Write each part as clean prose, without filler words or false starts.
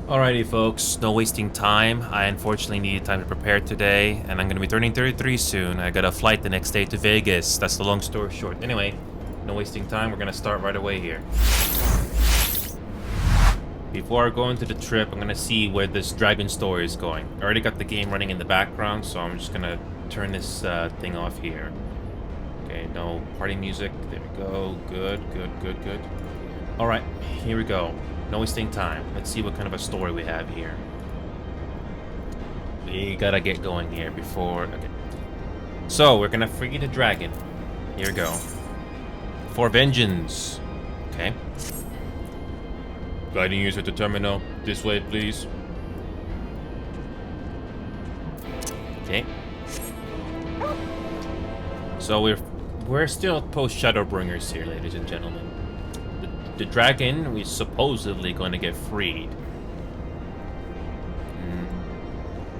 Alrighty folks, no wasting time. I unfortunately needed time to prepare today, and I'm going to be turning 33 soon. I got a flight the next day to Vegas. That's the long story short. Anyway, no wasting time, we're going to start right away here. Before I go into the trip, I'm going to see where this dragon story is going. I already got the game running in the background, so I'm just going to turn this thing off here. Okay, no party music. There we go. Good. Alright, here we go. No wasting time. Let's see what kind of a story we have here. We gotta get going here before... Okay. So, we're gonna free the dragon. Here we go. For vengeance. Okay. Guiding user to terminal. This way, please. Okay. So, we're still Post-Shadowbringers here, ladies and gentlemen. The dragon is supposedly going to get freed.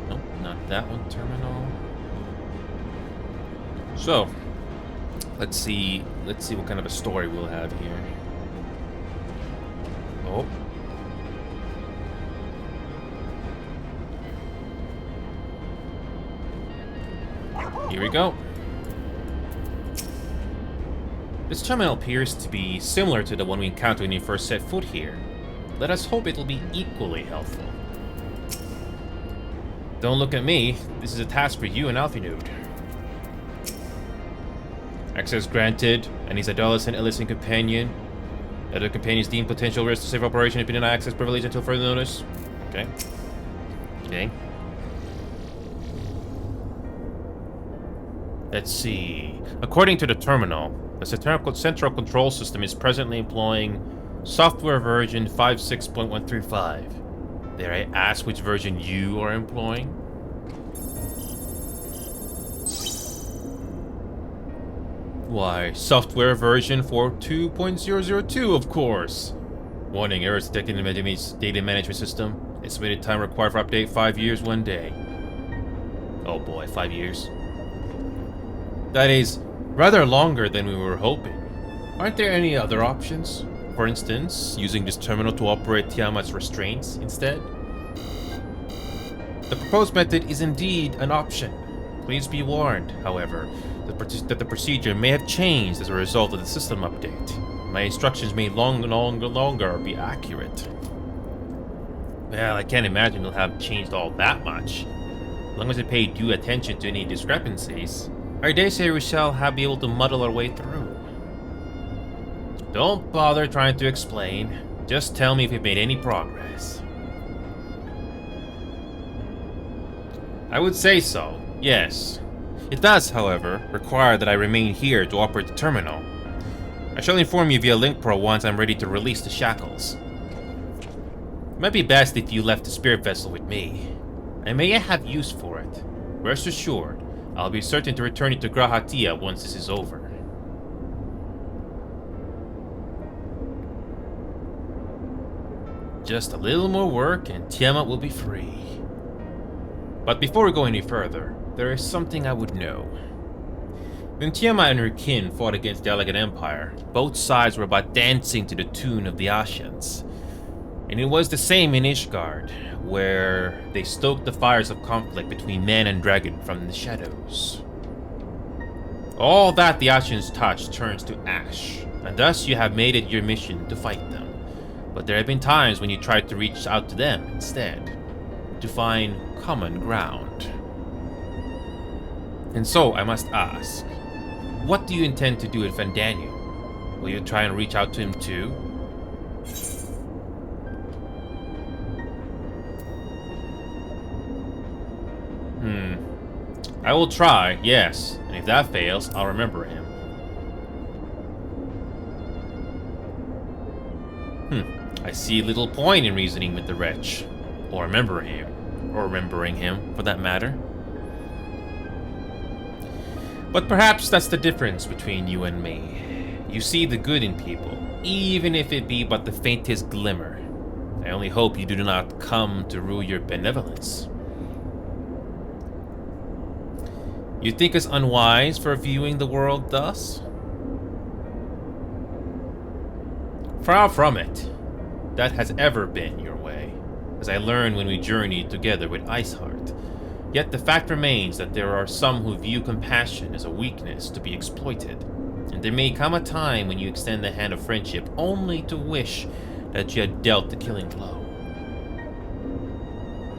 Nope, not that one. Terminal. So, let's see what kind of a story we'll have here. Oh. Here we go. This terminal appears to be similar to the one we encountered when you first set foot here. Let us hope it'll be equally helpful. Don't look at me. This is a task for you and Alphinood. Access granted. And his adolescent illicit companion. Other companions deem potential risk to safe operation if you deny access privilege until further notice. Okay. Okay. Let's see. According to the terminal, the central control system is presently employing software version 56.135. Dare I ask which version you are employing? Why, software version 42.002, of course. Warning, errors detected in the data management system. Estimated time required for update 5 years, 1 day. Oh boy, 5 years. That is rather longer than we were hoping. Aren't there any other options? For instance, using this terminal to operate Tiamat's restraints instead? The proposed method is indeed an option. Please be warned, however, that the procedure may have changed as a result of the system update. My instructions may no longer be accurate. Well, I can't imagine it'll have changed all that much. As long as I pay due attention to any discrepancies, I dare say we shall be able to muddle our way through. Don't bother trying to explain. Just tell me if you've made any progress. I would say so, yes. It does, however, require that I remain here to operate the terminal. I shall inform you via link pro once I'm ready to release the shackles. It might be best if you left the spirit vessel with me. I may have use for it. Rest assured, I'll be certain to return it to Grahatia once this is over. Just a little more work and Tiamat will be free. But before we go any further, there is something I would know. When Tiamat and her kin fought against the Elegant Empire, both sides were about dancing to the tune of the Ashians. And it was the same in Ishgard, where they stoked the fires of conflict between man and dragon from the shadows. All that the Ashians touch turns to ash, and thus you have made it your mission to fight them. But there have been times when you tried to reach out to them instead, to find common ground. And so I must ask, what do you intend to do with Vandaniel? Will you try and reach out to him too? I will try, yes, and if that fails, I'll remember him. I see little point in reasoning with the wretch, or remembering him, for that matter. But perhaps that's the difference between you and me. You see the good in people, even if it be but the faintest glimmer. I only hope you do not come to rue your benevolence. You think us unwise for viewing the world thus? Far from it. That has ever been your way. as I learned when we journeyed together with Iceheart. Yet the fact remains that there are some who view compassion as a weakness to be exploited, and there may come a time when you extend the hand of friendship only to wish that you had dealt the killing blow.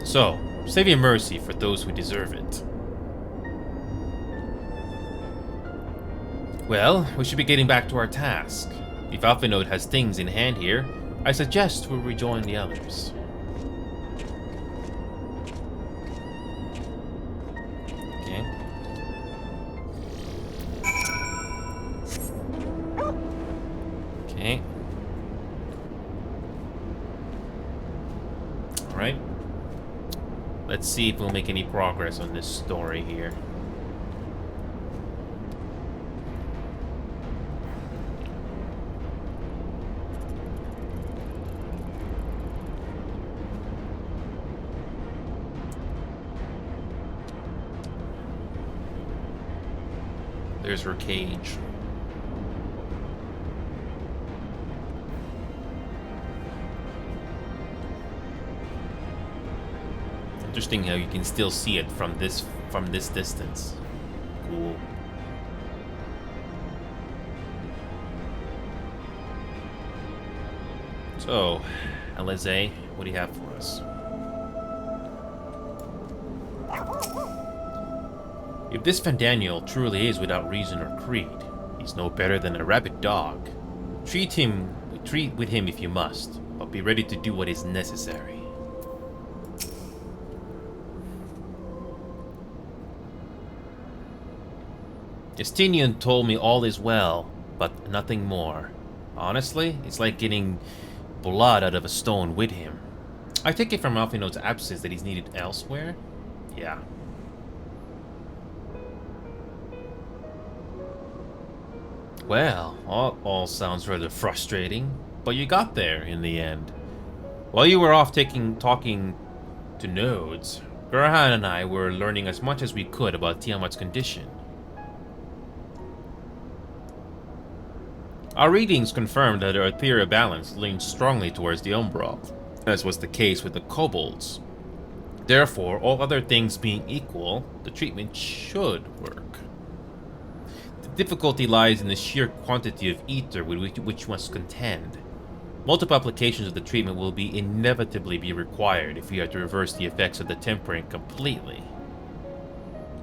So, save your mercy for those who deserve it. Well, we should be getting back to our task. If Alphinode has things in hand here, I suggest we rejoin the others. Okay. Okay. Alright. Let's see if we'll make any progress on this story here. There's her cage. Interesting how you can still see it from this distance. Cool. So, Alize, what do you have for us? If this Fandaniel truly is without reason or creed, he's no better than a rabid dog. Treat with him if you must, but be ready to do what is necessary. Justinian told me all is well, but nothing more. Honestly, it's like getting blood out of a stone with him. I take it from Alphinode's absence that he's needed elsewhere? Yeah. Well, all sounds rather frustrating, but you got there in the end. While you were off talking to nodes, Gurhan and I were learning as much as we could about Tiamat's condition. Our readings confirmed that her ethereal balance leaned strongly towards the Umbra, as was the case with the kobolds. Therefore, all other things being equal, the treatment should work. The difficulty lies in the sheer quantity of ether with which must contend. Multiple applications of the treatment will inevitably be required if we are to reverse the effects of the tempering completely.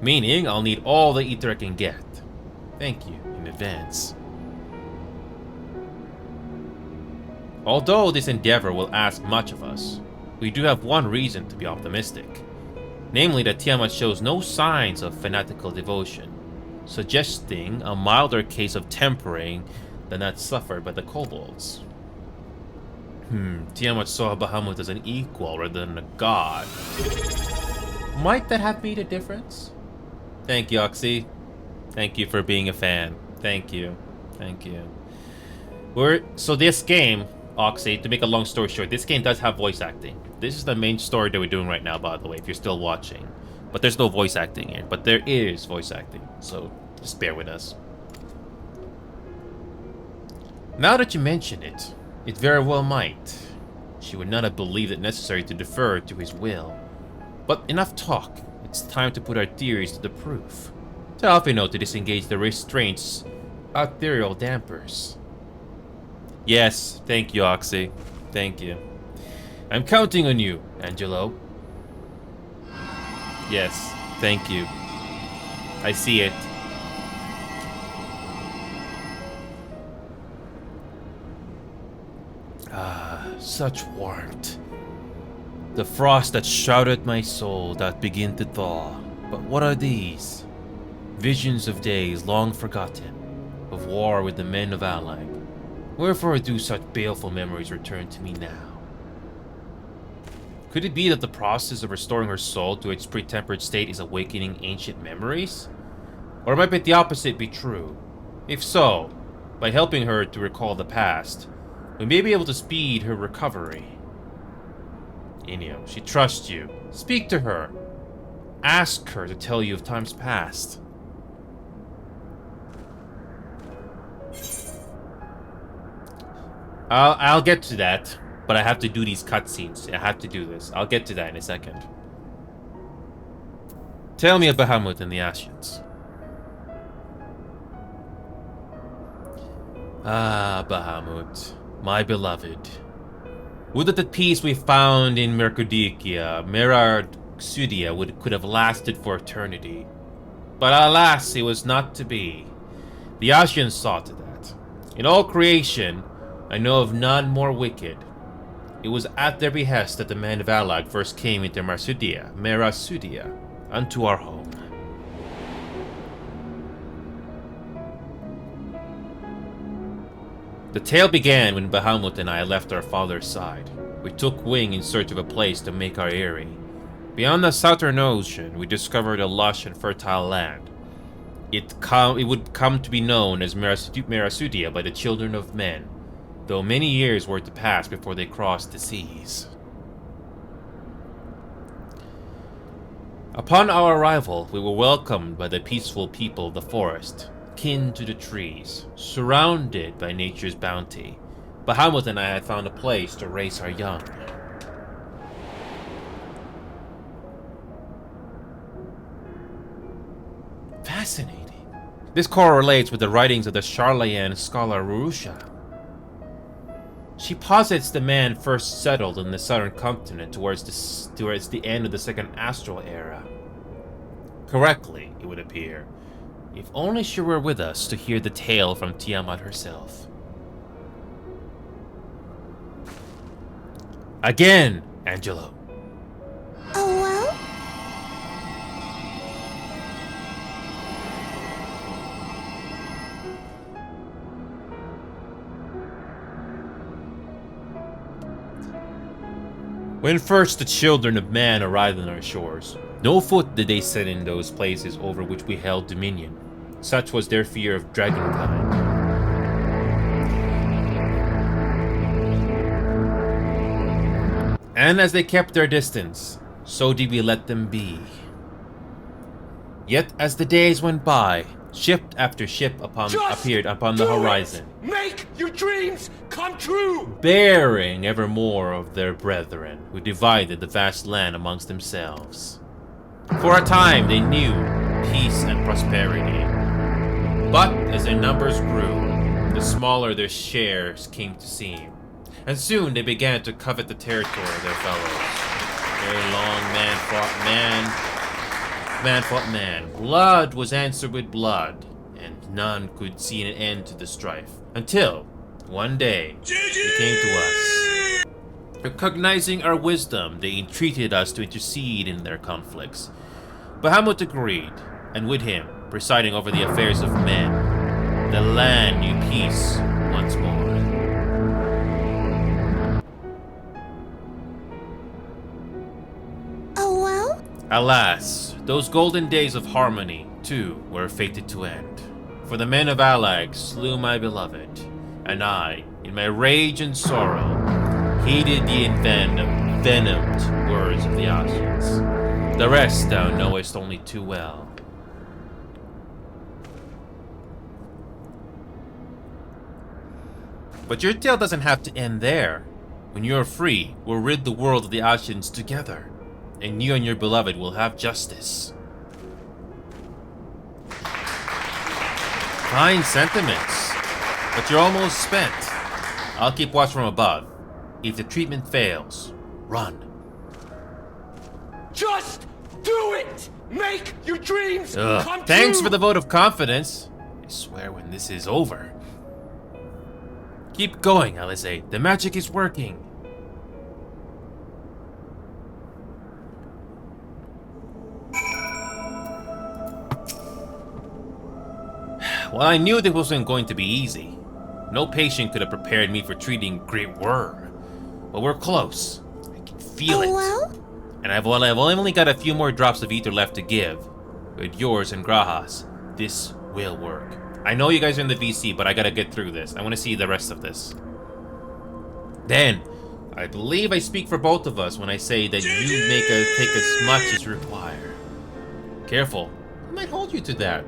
Meaning, I'll need all the ether I can get. Thank you in advance. Although this endeavor will ask much of us, we do have one reason to be optimistic. Namely that Tiamat shows no signs of fanatical devotion, suggesting a milder case of tempering than that suffered by the kobolds. Tiamat saw Bahamut as an equal rather than a god. Might that have made a difference? Thank you, Oxy. Thank you for being a fan. Thank you. Thank you. So this game, Oxy, to make a long story short, this game does have voice acting. This is the main story that we're doing right now, by the way, if you're still watching. But there's no voice acting here. But there is voice acting, so just bear with us. Now that you mention it, it very well might. She would not have believed it necessary to defer to his will. But enough talk. It's time to put our theories to the proof. Tell Alphino to disengage the restraints, ethereal dampers. Yes, thank you, Oxy. Thank you. I'm counting on you, Angelo. Yes, thank you. I see it. Ah, such warmth. The frost that shrouded my soul that begin to thaw. But what are these? Visions of days long forgotten, of war with the men of Allied. Wherefore do such baleful memories return to me now? Could it be that the process of restoring her soul to its pre-tempered state is awakening ancient memories? Or might the opposite be true? If so, by helping her to recall the past, we may be able to speed her recovery. Inio, she trusts you. Speak to her. Ask her to tell you of times past. I'll get to that. But I have to do these cutscenes. I have to do this. I'll get to that in a second. Tell me of Bahamut and the Ascians. Ah, Bahamut, my beloved. Would that the peace we found in Mercodikia, Merarsudia, could have lasted for eternity. But alas, it was not to be. The Ascians saw to that. In all creation, I know of none more wicked. It was at their behest that the men of Alag first came into Merasudia, unto our home. The tale began when Bahamut and I left our father's side. We took wing in search of a place to make our eyrie. Beyond the southern ocean, we discovered a lush and fertile land. It would come to be known as Merasudia by the children of men, though many years were to pass before they crossed the seas. Upon our arrival, we were welcomed by the peaceful people of the forest, kin to the trees, surrounded by nature's bounty. Bahamut and I had found a place to raise our young. Fascinating. This correlates with the writings of the Charlayan scholar Rurusha. She posits the man first settled in the southern continent towards the end of the second astral era. Correctly, it would appear. If only she were with us to hear the tale from Tiamat herself. Again, Angelo. Oh, well? When first the children of man arrived on our shores, no foot did they set in those places over which we held dominion. Such was their fear of dragonkind. And as they kept their distance, so did we let them be. Yet as the days went by, ship after ship appeared upon the horizon. Make your dreams come true! Bearing ever more of their brethren, who divided the vast land amongst themselves. For a time they knew peace and prosperity. But as their numbers grew, the smaller their shares came to seem. And soon they began to covet the territory of their fellows. Very long man fought man. Man fought man. Blood was answered with blood, and none could see an end to the strife. Until, one day, they came to us. Recognizing our wisdom, they entreated us to intercede in their conflicts. Bahamut agreed, and with him, presiding over the affairs of men, the land knew peace once more. Oh, well? Alas, those golden days of harmony, too, were fated to end. For the men of Alag slew my beloved, and I, in my rage and sorrow, heeded the envenomed words of the Ascians. The rest thou knowest only too well. But your tale doesn't have to end there. When you're free, we'll rid the world of the Ascians together, and you and your beloved will have justice. Fine sentiments, but you're almost spent. I'll keep watch from above. If the treatment fails, run. Just do it! Make your dreams come true! Thanks for the vote of confidence. I swear when this is over. Keep going, Alizé. The magic is working. Well, I knew this wasn't going to be easy. No patient could have prepared me for treating Great Worm. But we're close. I can feel it. Well? And I've only got a few more drops of ether left to give. With yours and Graha's, this will work. I know you guys are in the VC, but I gotta get through this. I want to see the rest of this. Then, I believe I speak for both of us when I say that you take as much as required. Careful, I might hold you to that.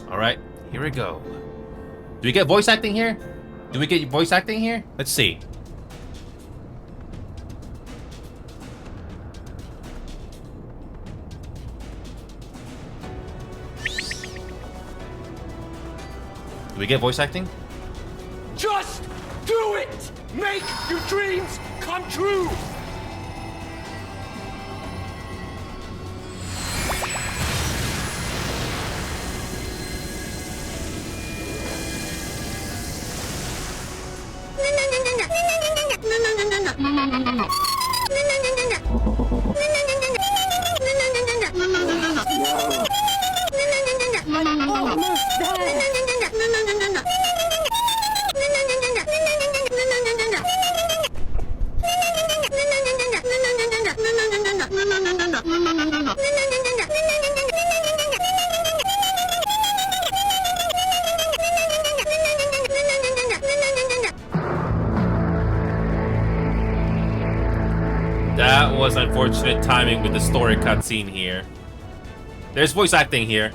Alright, here we go. Do we get voice acting here? Let's see. Do we get voice acting? Just do it! Make your dreams come true! That was unfortunate timing with the story cutscene here. There's voice acting here.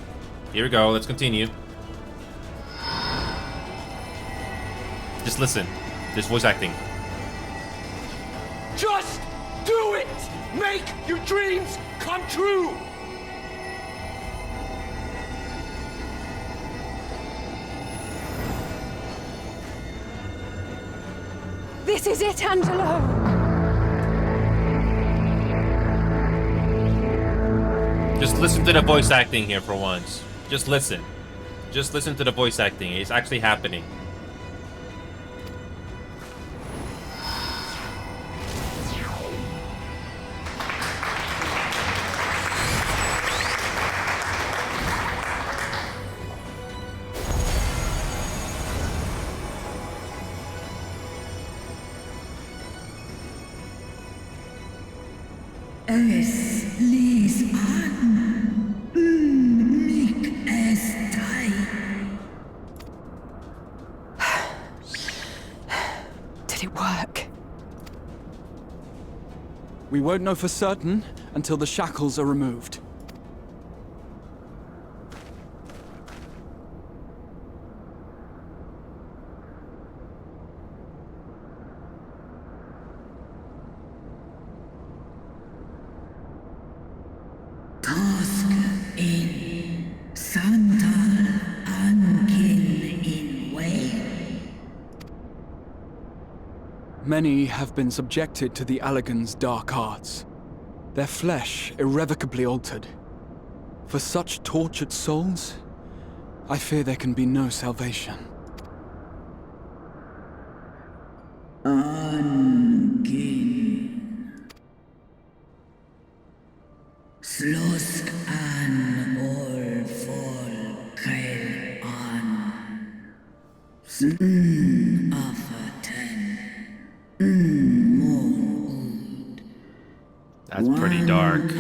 Here we go, let's continue. Just listen. There's voice acting. Just do it! Make your dreams come true! This is it, Angelo! Just listen to the voice acting here for once. Just listen. Just listen to the voice acting. It's actually happening. Es ließ an, mich es Did it work? We won't know for certain until the shackles are removed. Tosk in Santal Ankin in Way. Many have been subjected to the Allagan's dark arts, their flesh irrevocably altered. For such tortured souls, I fear there can be no salvation. Ankin. Slosk an all Volkel an. Afaten. Mon ud. That's pretty dark.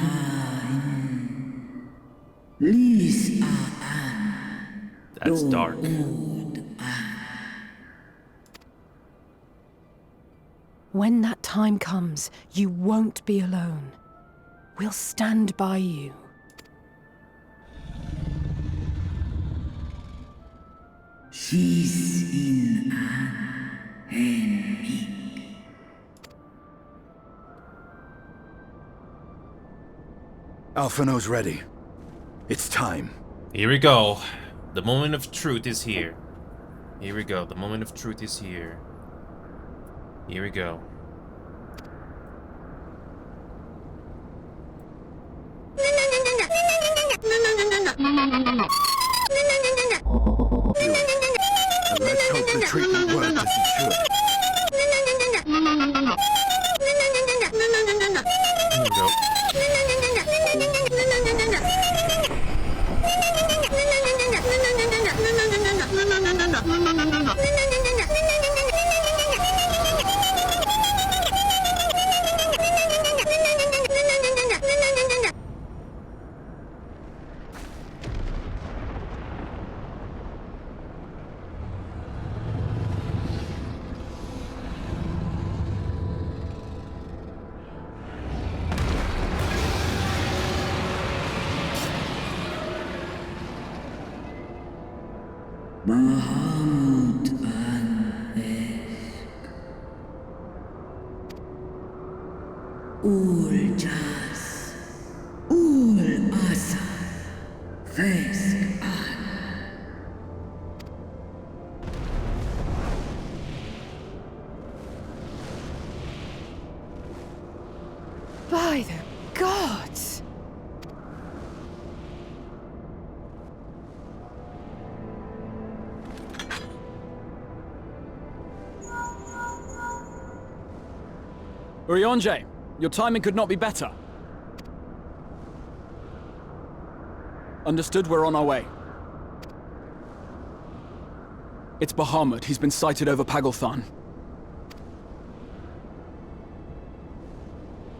Lis an. That's dark. When that time comes, you won't be alone. We'll stand by you. She's in an enemy. Alphino's ready. It's time. Here we go. The moment of truth is here. Here we go. The moment of truth is here. Here we go. And let's hope the treatment worked as it should. Here we go. Mahamud an Esk. Ul Jas. Ul Asa. Vesk an. Urianger, your timing could not be better. Understood, we're on our way. It's Bahamut. He's been sighted over Pagalthan.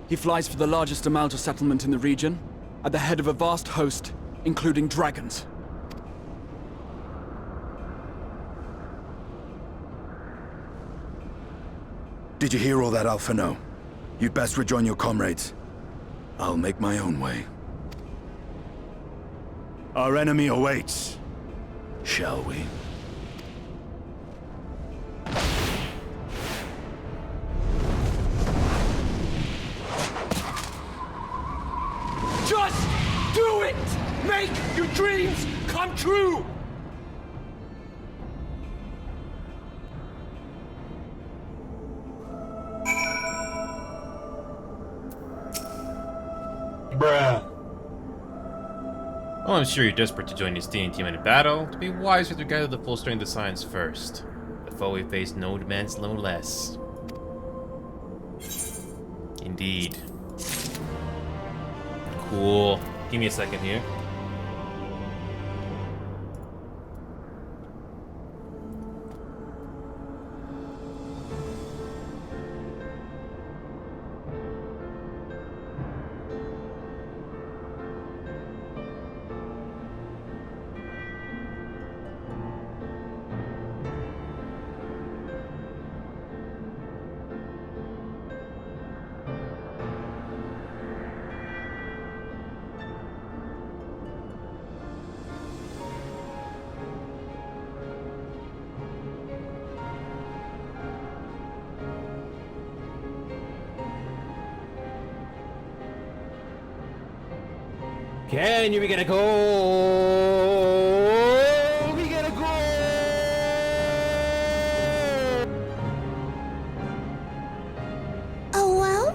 He flies for the largest Amalta settlement in the region, at the head of a vast host, including dragons. Did you hear all that, Alphino? You'd best rejoin your comrades. I'll make my own way. Our enemy awaits. Shall we? Just do it! Make your dreams come true! Bruh. Well, I'm sure you're desperate to join the Estinian team in a battle. To be wise, we have to gather the full strength of science first. The foe we face no demands no less. Indeed. Cool. Give me a second here. Can you be gonna go? We gotta go! Oh well?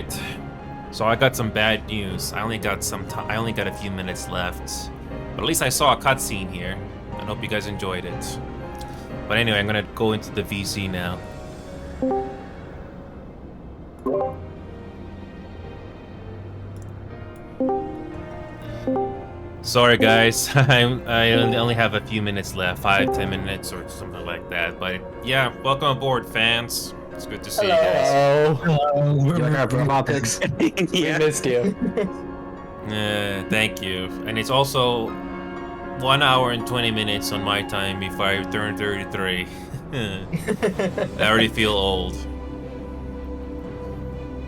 right. So I got some bad news. I only got I only got a few minutes left. But at least I saw a cutscene here. I hope you guys enjoyed it. But anyway, I'm gonna go into the VC now. Sorry guys, I only have a few minutes left, 5-10 minutes or something like that. But yeah, welcome aboard, fans. It's good to see you guys. Hello. You like our promo pics? We missed you. Thank you. And it's also 1 hour and 20 minutes on my time before I turn 33. I already feel old.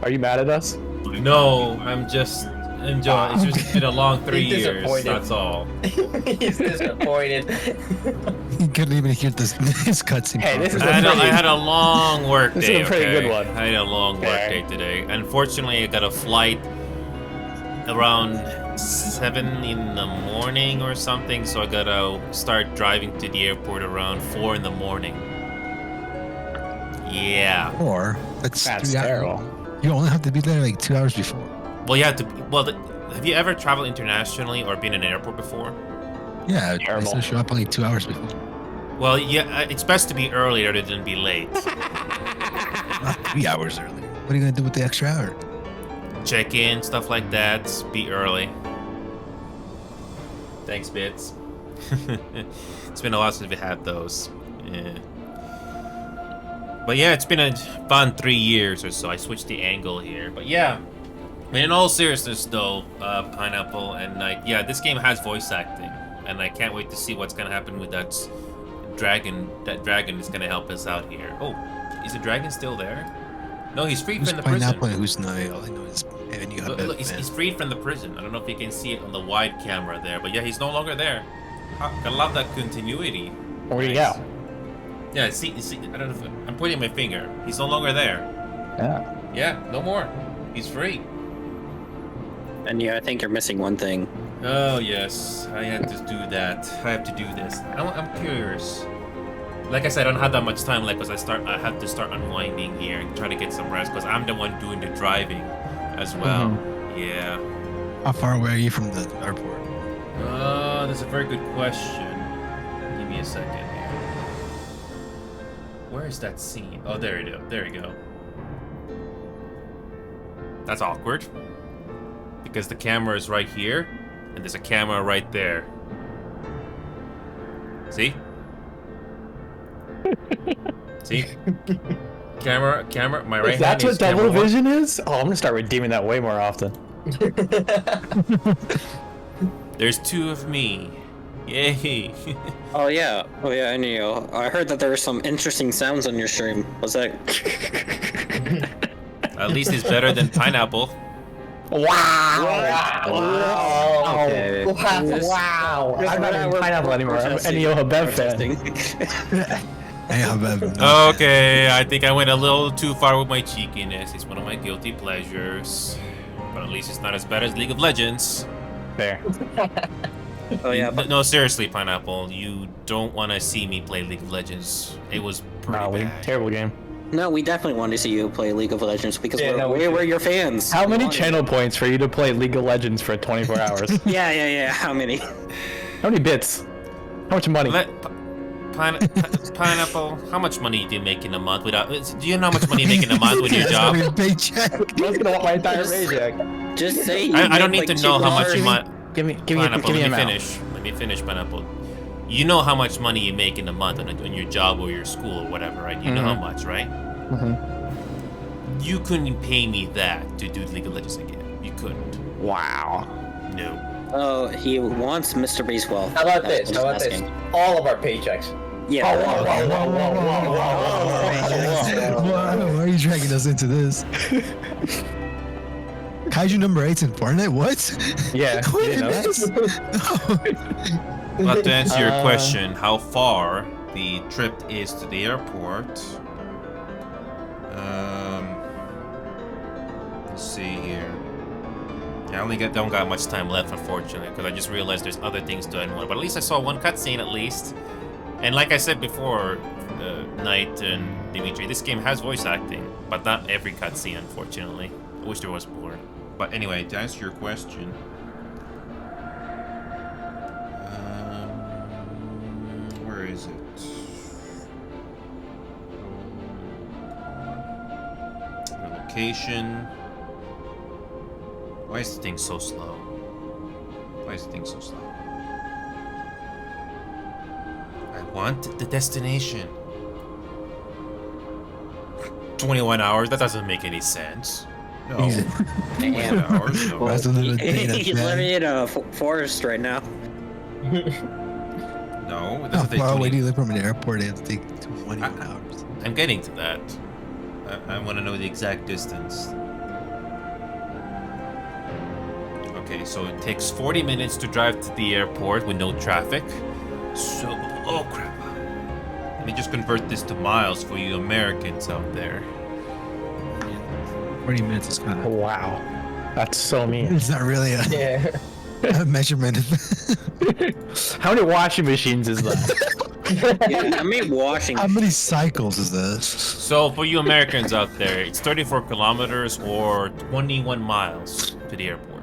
Are you mad at us? No, I'm just enjoying. It's just been a long 3 He's years. disappointed. That's all. He's disappointed. You couldn't even hear this cutscene. Hey, this is I had a long work day. This is a pretty good one. I had a long work day today. Unfortunately, I got a flight around 7 in the morning or something, so I gotta start driving to the airport around 4 in the morning. Yeah. Or that's 3 hours. terrible. You only have to be there like 2 hours before. Well, you have to. Well, have you ever traveled internationally or been in an airport before? Yeah, I Terrible. still show up only 2 hours before. Well, yeah, it's best to be early rather than be late. Not 3 hours early. What are you gonna do with the extra hour? Check in, stuff like that. Be early. Thanks, Bits. It's been a while since we had those. Yeah. But yeah, it's been a fun 3 years or so. I switched the angle here. But yeah, I mean, in all seriousness though, Pineapple and Knight, yeah, this game has voice acting. And I can't wait to see what's gonna happen with that dragon. That dragon is gonna help us out here. Oh, is the dragon still there? No, he's freed Who's from the prison. Pineapple and who's Knight? All I know is and you have Look, he's freed from the prison. I don't know if you can see it on the wide camera there, but yeah, he's no longer there. I love that continuity. Where'd he go? Yeah, see, I don't know if I'm pointing my finger. He's no longer there. Yeah. Yeah, no more. He's free. And yeah, I think you're missing one thing. Oh yes, I had to do that. I have to do this. I'm curious. Like I said, I don't have that much time left because I have to start unwinding here and try to get some rest because I'm the one doing the driving as well. Yeah. How far away are you from the airport? That's a very good question. Give me a second here. Where is that scene? Oh, there you go. There you go. That's awkward. Because the camera is right here, and there's a camera right there. See? See? Camera, my right hand is That's what double camera one. vision is? Oh, I'm gonna start redeeming that way more often. There's two of me. Yay. Oh yeah, I knew. I heard that there were some interesting sounds on your stream. Was that? At least it's better than Pineapple. Wow! Okay. Wow! I'm not even Pineapple anymore. I'm an Neo Habeb fan. I have no. Okay, I think I went a little too far with my cheekiness. It's one of my guilty pleasures. But at least it's not as bad as League of Legends. There. Oh yeah, but No, seriously, Pineapple, you don't want to see me play League of Legends. It was pretty bad. Terrible game. no, we definitely want to see you play League of Legends because Yeah, we're your fans. How many We want channel points for you to play League of Legends for 24 hours? it. Yeah. How many? How many bits? How much money? Pineapple, how much money do you make in a month without? Do you know how much money you make in a month with your job? Paycheck. I was gonna want my entire paycheck. Just say. You I don't make, need like, to know how much you $2. might. Give me Pineapple, a let me amount. finish. Let me finish, Pineapple. You know how much money you make in a month on your job or your school or whatever, right? You know how much, right? You couldn't pay me that to do League of Legends again. You couldn't. Wow. No. Oh, he wants Mr. Beast wealth. How about That's this? what How he's about this? asking. All of our paychecks. Yeah. Why are you dragging us into this? Kaiju number 8's in Fortnite? What? Yeah. What you didn't know is that? this? But to answer your question, how far the trip is to the airport? Let's see here. Yeah, I only don't got much time left, unfortunately, because I just realized there's other things to unwind. But at least I saw one cutscene, at least. And like I said before, Knight and Dimitri, this game has voice acting, but not every cutscene, unfortunately. I wish there was more. But anyway, to answer your question, where is it? The location. Why is the thing so slow? Why is the thing so slow? I want the destination. 21 hours? That doesn't make any sense. No. 21 hours? No. He's living in a forest right now. No, it How doesn't take far 20. away do you live from an airport? It has to take 21 hours. I'm getting to that. I want to know the exact distance. Okay, so it takes 40 minutes to drive to the airport with no traffic. So, oh crap. Let me just convert this to miles for you Americans out there. 40 minutes is kind of... Wow. That's so mean. It's not really a, a measurement. How many washing machines is that? Yeah, I mean washing. How many cycles is this? So for you Americans out there, it's 34 kilometers or 21 miles to the airport.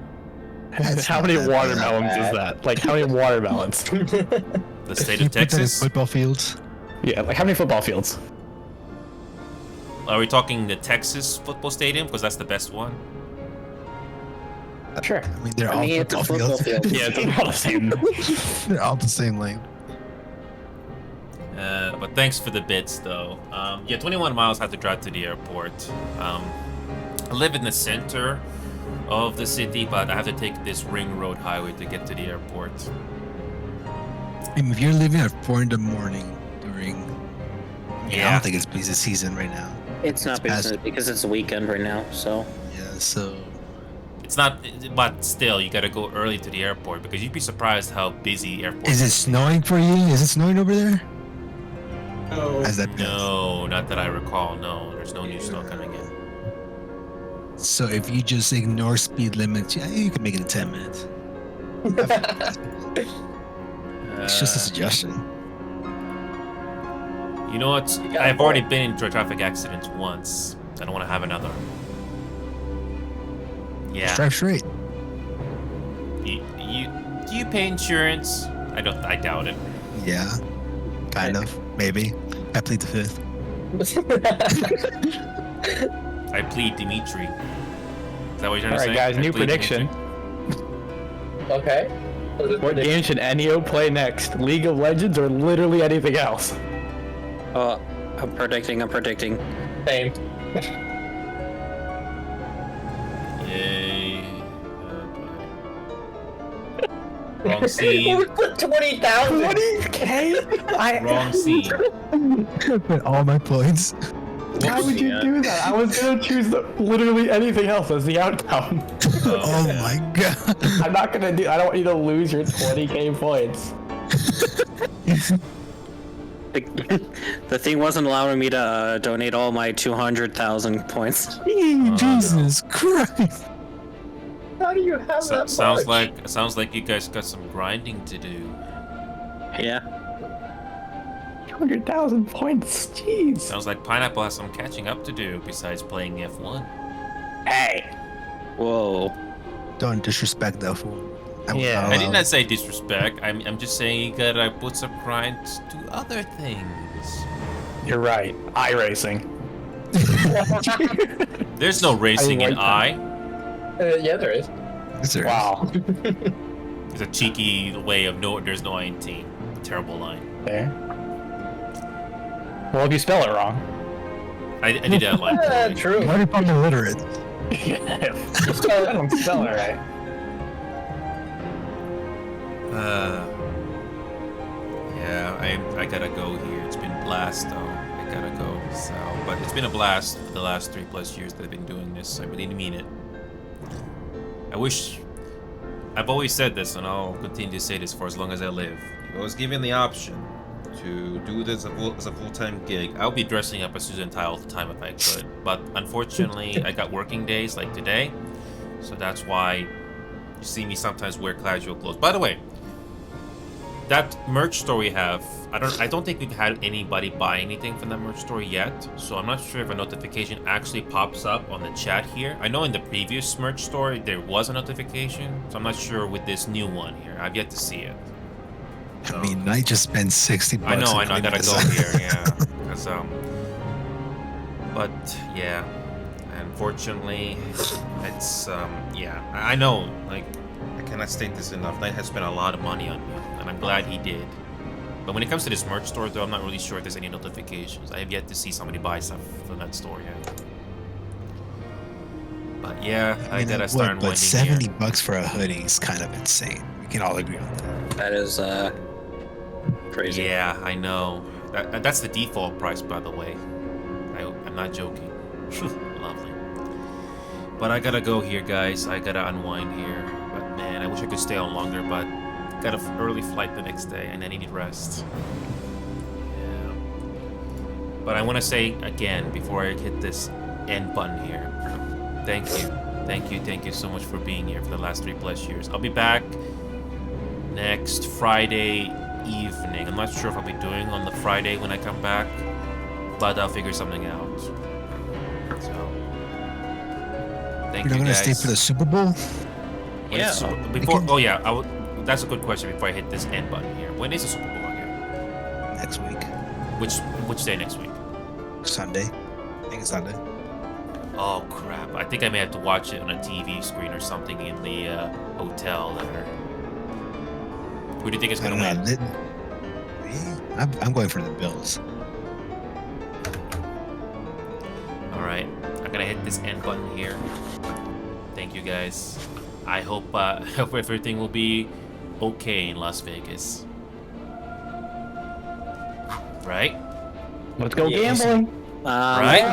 How many watermelons is that? Like, how many watermelons? The state You of put that in Texas? football fields. Yeah, like how many football fields? Are we talking the Texas football stadium? Because that's the best one. Sure. I mean, they're all it's a football football fields. field. Yeah, it's all the same. They're all the same length. But thanks for the bits, though. Yeah, 21 miles I have to drive to the airport. I live in the center of the city, but I have to take this ring road highway to get to the airport. I mean, if you're leaving at 4 in the morning during... I Yeah. don't think it's busy season right now. It's not past- because it's a weekend right now, so. Yeah, so... It's not, but still, you gotta go early to the airport because you'd be surprised how busy airports. Is it snowing for you? Is it snowing over there? Oh. Has that No, not that I recall. No, there's no new snow coming in. So if you just ignore speed limits, yeah, you can make it in 10 minutes. It's just a suggestion. You know what? I've already been into a traffic accident once. I don't want to have another. Yeah. Just drive straight. Do you pay insurance? I doubt it. Yeah, kind of, maybe. I plead the fifth. I plead Dimitri. Is that what you're trying to say? Alright, guys, I new plead prediction. Dimitri? Okay. What game should Ennio play next? League of Legends or literally anything else? I'm predicting. Same. Yay. Wrong scene. 20,000. 20K? Wrong scene. With all my points. How would you do that? I was gonna choose literally anything else as the outcome. Oh my god. I'm not gonna do. I don't want you to lose your 20K points. The thing wasn't allowing me to donate all my 200,000 points. Jesus Christ. How do you have that Sounds much? like you guys got some grinding to do. Yeah. 200,000 points. Jeez. Sounds like Pineapple has some catching up to do besides playing F1. Hey. Whoa. Don't disrespect that fool. Yeah. I did not say disrespect. I'm just saying you gotta put some grind to other things. You're right. iRacing. There's no racing in I. Yeah, there is. Wow. It's a cheeky way of there's no I in team. Terrible line. There. Well, if you spell it wrong. I did that line. Yeah, poorly. true. What if I'm illiterate? I don't spell it right. Yeah, I gotta go here. It's been a blast though. I gotta go. So, but it's been a blast for the last 3+ years that I've been doing this. I really mean it. I've always said this, and I'll continue to say this for as long as I live. If I was given the option to do this as a full-time gig, I would be dressing up as Susan Tile all the time if I could. But unfortunately, I got working days like today, so that's why you see me sometimes wear casual clothes. By the way, that merch store we have, I don't think we've had anybody buy anything from that merch store yet, so I'm not sure if a notification actually pops up on the chat here. I know in the previous merch store there was a notification, so I'm not sure with this new one here. I've yet to see it. So, I mean, I just spent 60 bucks. I know, I on gotta this. go here, yeah. 'Cause, but yeah, unfortunately, it's yeah. I know, like, I cannot state this enough. Knight has spent a lot of money on me, and I'm glad he did. But when it comes to this merch store, though, I'm not really sure if there's any notifications. I have yet to see somebody buy stuff from that store yet. But yeah, I gotta start But winding 70 here. bucks for a hoodie is kind of insane. We can all agree on that. That is crazy. Yeah, I know. That's the default price, by the way. I'm not joking. Lovely. But I gotta go here, guys. I gotta unwind here. But man, I wish I could stay on longer, but got an early flight the next day, and I need rest. Yeah. But I want to say again, before I hit this end button here, thank you so much for being here for the last 3+ years. I'll be back next Friday evening. I'm not sure if I'll be doing on the Friday when I come back, but I'll figure something out. So, thank you guys. You're not gonna stay for the Super Bowl? When is the before. Oh yeah, that's a good question. Before I hit this end button here, when is the Super Bowl again? Next week. Which day next week? Sunday. I think it's Sunday. Oh crap! I think I may have to watch it on a TV screen or something in the hotel there. Who do you think is gonna win? I'm going for the Bills. All right, I'm gonna hit this end button here. Thank you guys. I hope hope everything will be okay in Las Vegas. Right? Let's go gambling. Right?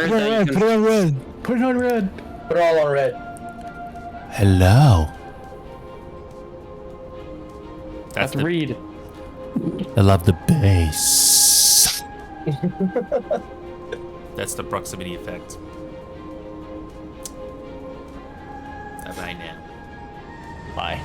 Put it on red. Put it on red. Put it all on red. Hello. That's Reed. I love the bass. That's the proximity effect. Bye now. Bye.